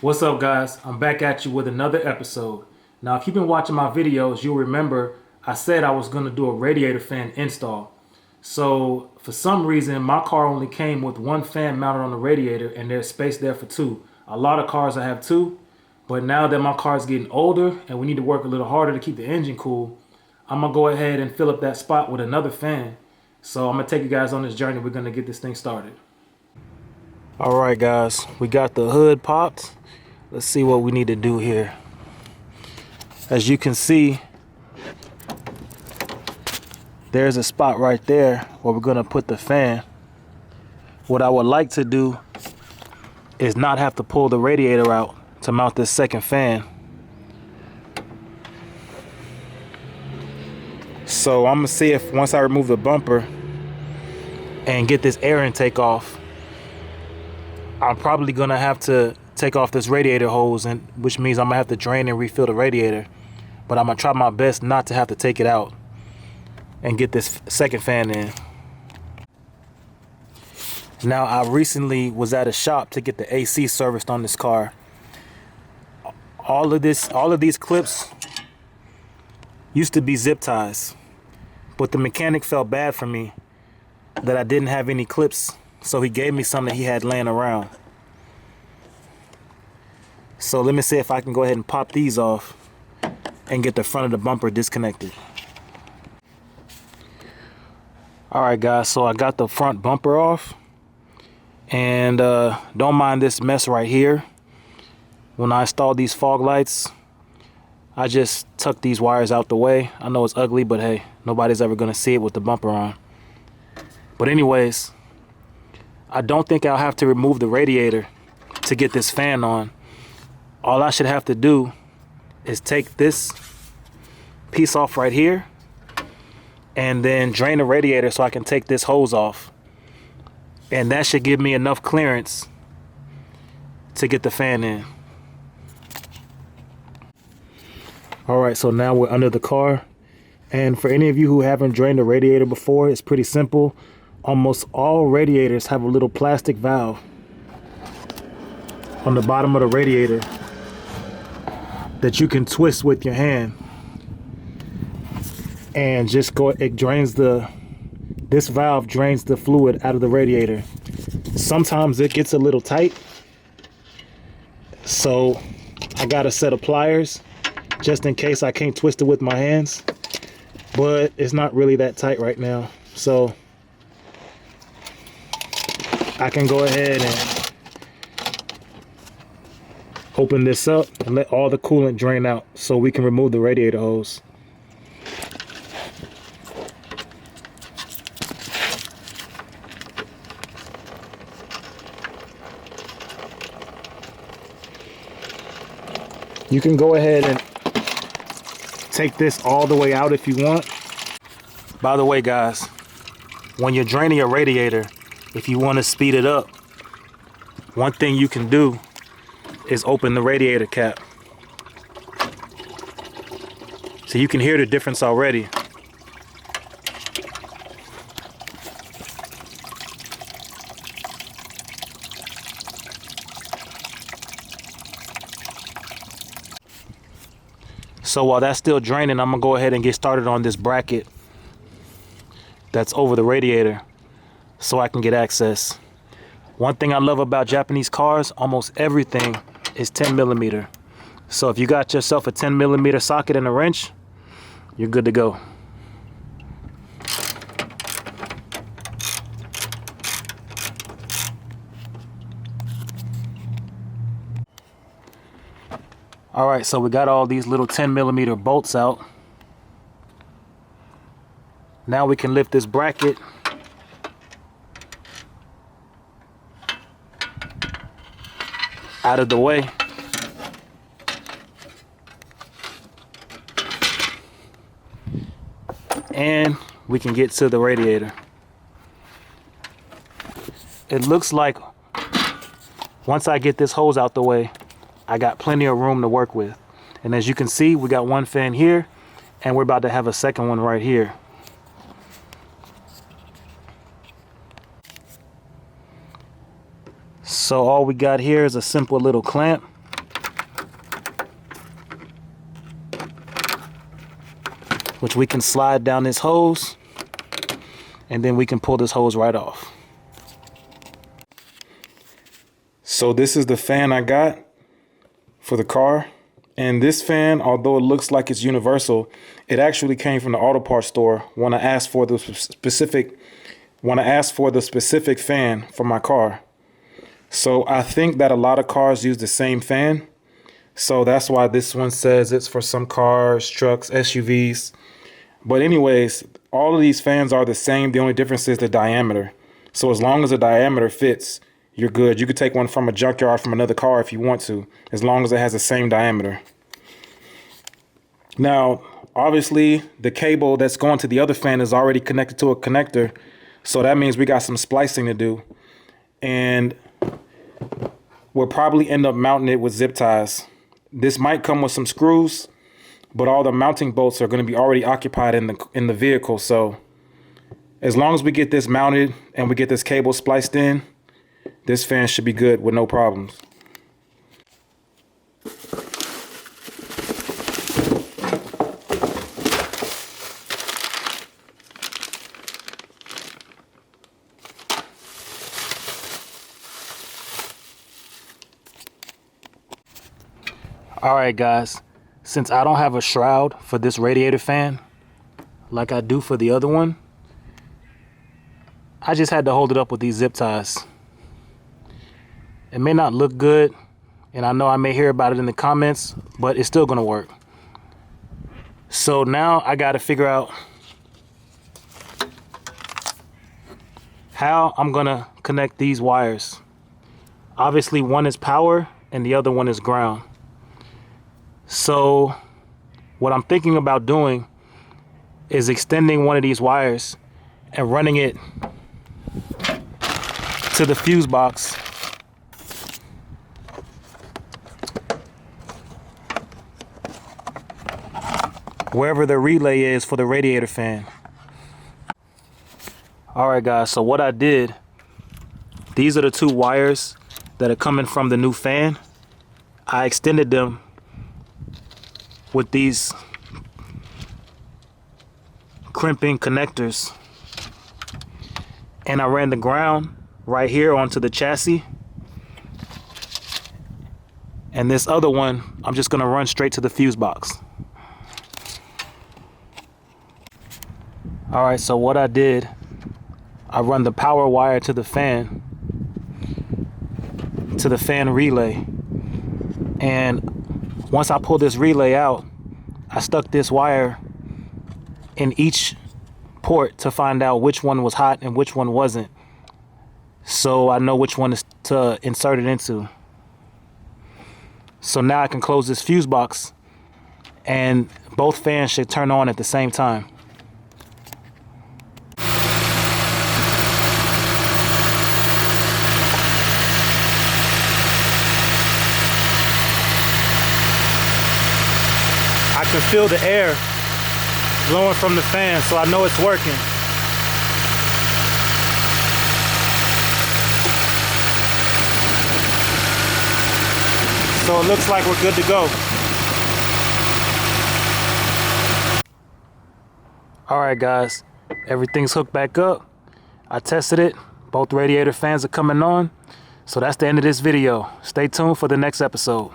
What's up, guys? I'm back at you with another episode. Now, if you've been watching my videos, you'll remember I said I was going to do a radiator fan install. So for some reason, my car only came with one fan mounted on the radiator and there's space there for two. A lot of cars I have two, but now that my car is getting older and we need to work a little harder to keep the engine cool, I'm going to go ahead and fill up that spot with another fan. So I'm going to take you guys on this journey. We're going to get this thing started. All right, guys, we got the hood popped. Let's see what we need to do here. As you can see, there's a spot right there where we're gonna put the fan. What I would like to do is not have to pull the radiator out to mount this second fan. So I'm gonna see if once I remove the bumper and get this air intake off, I'm probably gonna have to take off this radiator hose, and which means I'm gonna have to drain and refill the radiator. But I'm gonna try my best not to have to take it out and get this second fan in. Now, I recently was at a shop to get the AC serviced on this car. All of these clips used to be zip ties, but the mechanic felt bad for me that I didn't have any clips, so he gave me some that he had laying around. So let me see if I can go ahead and pop these off and get the front of the bumper disconnected. All right, guys, so I got the front bumper off, and don't mind this mess right here. When I installed these fog lights, I just tucked these wires out the way. I know it's ugly, but hey, nobody's ever gonna see it with the bumper on. But anyways, I don't think I'll have to remove the radiator to get this fan on. All I should have to do is take this piece off right here and then drain the radiator so I can take this hose off. And that should give me enough clearance to get the fan in. All right, so now we're under the car. And for any of you who haven't drained a radiator before, it's pretty simple. Almost all radiators have a little plastic valve on the bottom of the radiator that you can twist with your hand, and just this valve drains the fluid out of the radiator. Sometimes it gets a little tight, so I got a set of pliers just in case I can't twist it with my hands, but it's not really that tight right now, so I can go ahead and open this up and let all the coolant drain out so we can remove the radiator hose. You can go ahead and take this all the way out if you want. By the way, guys, when you're draining your radiator, if you want to speed it up, one thing you can do is open the radiator cap. So you can hear the difference already. So while that's still draining, I'm gonna go ahead and get started on this bracket that's over the radiator so I can get access. One thing I love about Japanese cars, almost everything is 10 millimeter. So if you got yourself a 10 millimeter socket and a wrench, you're good to go. All right, so we got all these little 10 millimeter bolts out. Now we can lift this bracket out of the way. And we can get to the radiator. It looks like once I get this hose out the way, I got plenty of room to work with. And as you can see, we got one fan here and we're about to have a second one right here. So all we got here is a simple little clamp which we can slide down this hose, and then we can pull this hose right off. So this is the fan I got for the car. And this fan, although it looks like it's universal, it actually came from the auto parts store when I asked for the specific fan for my car. So I think that a lot of cars use the same fan. So that's why this one says it's for some cars, trucks, SUVs. But anyways, all of these fans are the same. The only difference is the diameter. So as long as the diameter fits, you're good. You could take one from a junkyard from another car if you want to, as long as it has the same diameter. Now, obviously, the cable that's going to the other fan is already connected to a connector. So that means we got some splicing to do. And we'll probably end up mounting it with zip ties. This might come with some screws, but all the mounting bolts are going to be already occupied in the vehicle. So as long as we get this mounted and we get this cable spliced in, this fan should be good with no problems. Alright guys, since I don't have a shroud for this radiator fan like I do for the other one, I just had to hold it up with these zip ties. It may not look good, and I know I may hear about it in the comments, but it's still gonna work. So now I gotta figure out how I'm gonna connect these wires. Obviously one is power and the other one is ground. So what I'm thinking about doing is extending one of these wires and running it to the fuse box wherever the relay is for the radiator fan. Alright guys, so what I did, these are the two wires that are coming from the new fan. I extended them with these crimping connectors, and I ran the ground right here onto the chassis, and this other one I'm just gonna run straight to the fuse box. Alright, so what I did, I run the power wire to the fan relay, and once I pull this relay out, I stuck this wire in each port to find out which one was hot and which one wasn't, so I know which one is to insert it into. So now I can close this fuse box and both fans should turn on at the same time. I can feel the air blowing from the fan, so I know it's working. So it looks like we're good to go. Alright guys, everything's hooked back up. I tested it. Both radiator fans are coming on. So that's the end of this video. Stay tuned for the next episode.